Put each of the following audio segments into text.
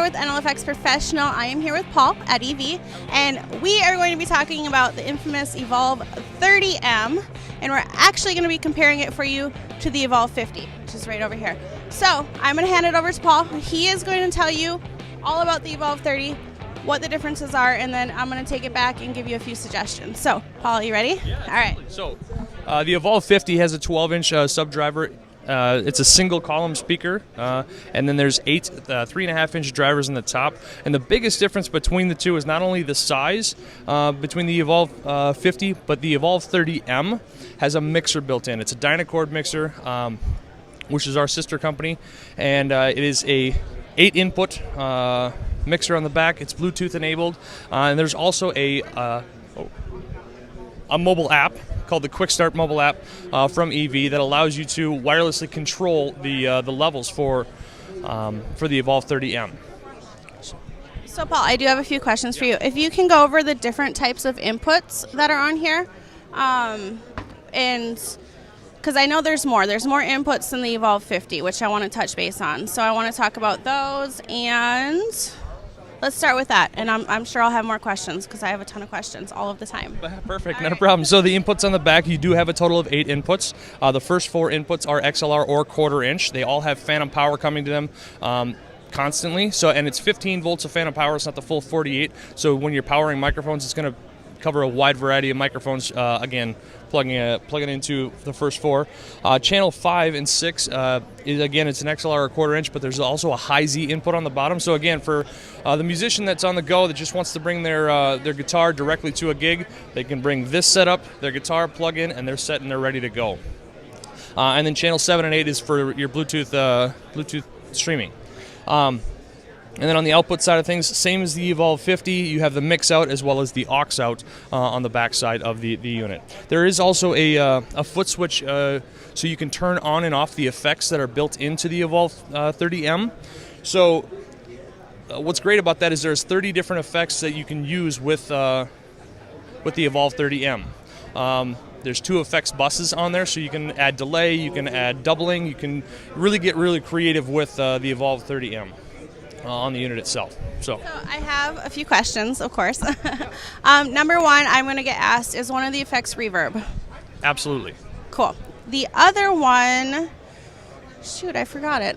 here with NLFX Professional. I am here with Paul at EV, and we are going to be talking about the infamous Evolve 30M, and we're actually going to be comparing it for you to the Evolve 50, which is right over here. So I'm going to hand it over to Paul. He is going to tell you all about the Evolve 30, what the differences are, and then I'm going to take it back and give you a few suggestions. So, Paul, are you ready? Yeah, all right. So, the Evolve 50 has a 12-inch sub-driver. It's a single-column speaker, and then there's 8 3.5-inch drivers in the top. And the biggest difference between the two is not only the size between the Evolve 50, but the Evolve 30M has a mixer built in. It's a Dynacord mixer, which is our sister company, and it is a 8-input mixer on the back. It's Bluetooth enabled, and there's also a mobile app called the Quick Start mobile app from EV that allows you to wirelessly control the levels for the Evolve 30M. So, Paul, I do have a few questions for you. If you can go over the different types of inputs that are on here, and because I know there's more inputs than the Evolve 50, which I want to touch base on. So I want to talk about those, and let's start with that. And I'm sure I'll have more questions because I have a ton of questions all of the time. Perfect, not a problem. So the inputs on the back, you do have a total of 8 inputs. The first 4 inputs are XLR or quarter-inch. They all have phantom power coming to them constantly. So, and it's 15 volts of phantom power. It's not the full 48. So when you're powering microphones, it's going to cover a wide variety of microphones, again, plugging it into the first 4. Channel 5 and 6, again, it's an XLR or quarter-inch, but there's also a high Z input on the bottom. So again, for the musician that's on the go that just wants to bring their guitar directly to a gig, they can bring this setup, their guitar, plug in, and they're set and they're ready to go. And then channel 7 and 8 is for your Bluetooth streaming. And then on the output side of things, same as the Evolve 50, you have the mix out as well as the aux out on the back side of the unit. There is also a foot switch so you can turn on and off the effects that are built into the Evolve 30M. So what's great about that is there's 30 different effects that you can use with the Evolve 30M. There's 2 effects buses on there, so you can add delay, you can add doubling, you can really get really creative with the Evolve 30M. On the unit itself. So I have a few questions, of course. Number one, I'm going to get asked, is one of the effects reverb? Absolutely. Cool. The other one, shoot, I forgot it.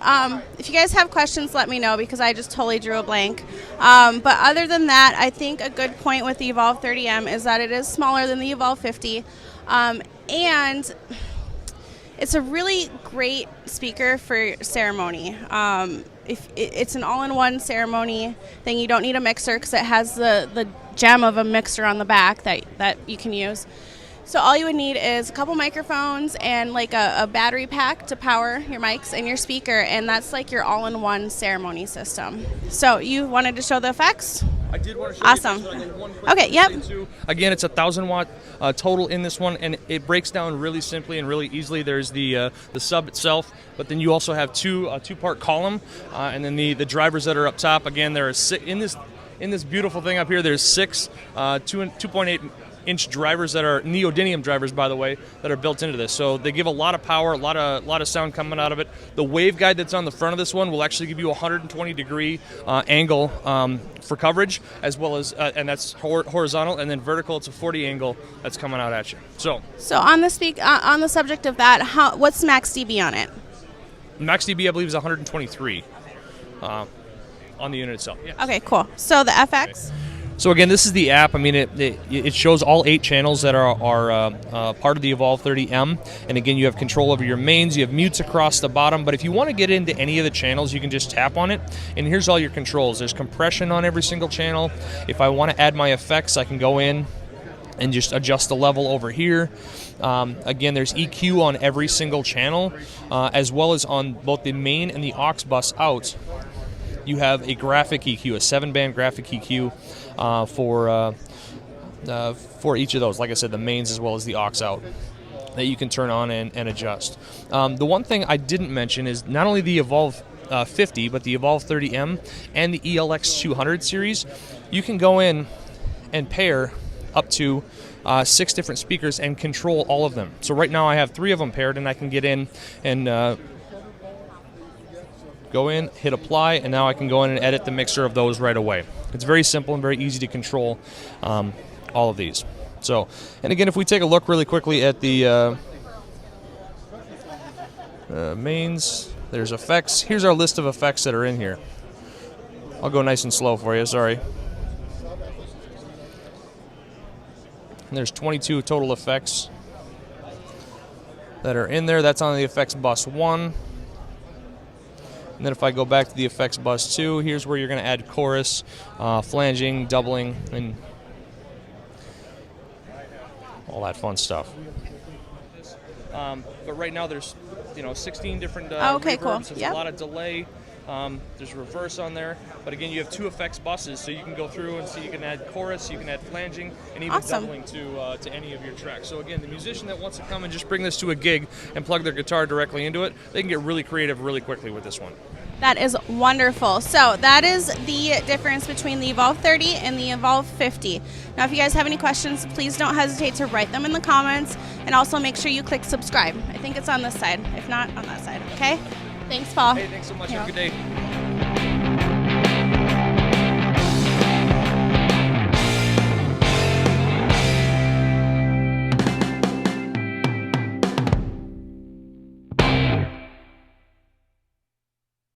If you guys have questions, let me know because I just totally drew a blank. But other than that, I think a good point with the Evolve 30M is that it is smaller than the Evolve 50. And it's a really great speaker for ceremony. If it's an all-in-one ceremony thing, you don't need a mixer because it has the gem of a mixer on the back that you can use. So all you would need is a couple microphones and like a battery pack to power your mics and your speaker, and that's like your all-in-one ceremony system. So you wanted to show the effects? I did want to show awesome. you. Okay, yep. Again, it's a 1,000-watt total in this one, and it breaks down really simply and really easily. There's the sub itself, but then you also have a two-part column, and then the drivers that are up top. Again, there are in this beautiful thing up here. There's 6 2.8-inch drivers that are neodymium drivers, by the way, that are built into this. So they give a lot of power, a lot of sound coming out of it. The waveguide that's on the front of this one will actually give you a 120-degree angle for coverage, as well as, and that's horizontal, and then vertical, it's a 40 angle that's coming out at you. So on the subject of that, what's max dB on it? Max dB, I believe, is 123 on the unit itself. Yeah. Okay, cool. So the FX. So again, this is the app. I mean, it shows all 8 channels that are part of the Evolve 30M. And again, you have control over your mains. You have mutes across the bottom. But if you want to get into any of the channels, you can just tap on it. And here's all your controls. There's compression on every single channel. If I want to add my effects, I can go in and just adjust the level over here. Again, there's EQ on every single channel, as well as on both the main and the aux bus out. You have a graphic EQ, a 7-band graphic EQ for each of those. Like I said, the mains as well as the aux out that you can turn on and adjust. The one thing I didn't mention is not only the Evolve 50, but the Evolve 30M and the ELX 200 series. You can go in and pair up to 6 different speakers and control all of them. So right now I have 3 of them paired, and I can get in and Go in, hit apply, and now I can go in and edit the mixer of those right away. It's very simple and very easy to control all of these. So, and again, if we take a look really quickly at the mains, there's effects. Here's our list of effects that are in here. I'll go nice and slow for you, sorry. And there's 22 total effects that are in there. That's on the effects bus 1. And then if I go back to the effects bus 2, here's where you're going to add chorus, flanging, doubling, and all that fun stuff. But right now there's 16 different okay, reverbs. cool. There's Yep. a lot of delay. There's reverse on there, but again, you have 2 effects buses, so you can go through and see you can add chorus, you can add flanging, and even Awesome. doubling to any of your tracks. So again, the musician that wants to come and just bring this to a gig and plug their guitar directly into it, they can get really creative really quickly with this one. That is wonderful. So that is the difference between the Evolve 30 and the Evolve 50. Now, if you guys have any questions, please don't hesitate to write them in the comments, and also make sure you click subscribe. I think it's on this side. If not, on that side. Okay? Thanks, Paul. Hey, thanks so much. Have a good day.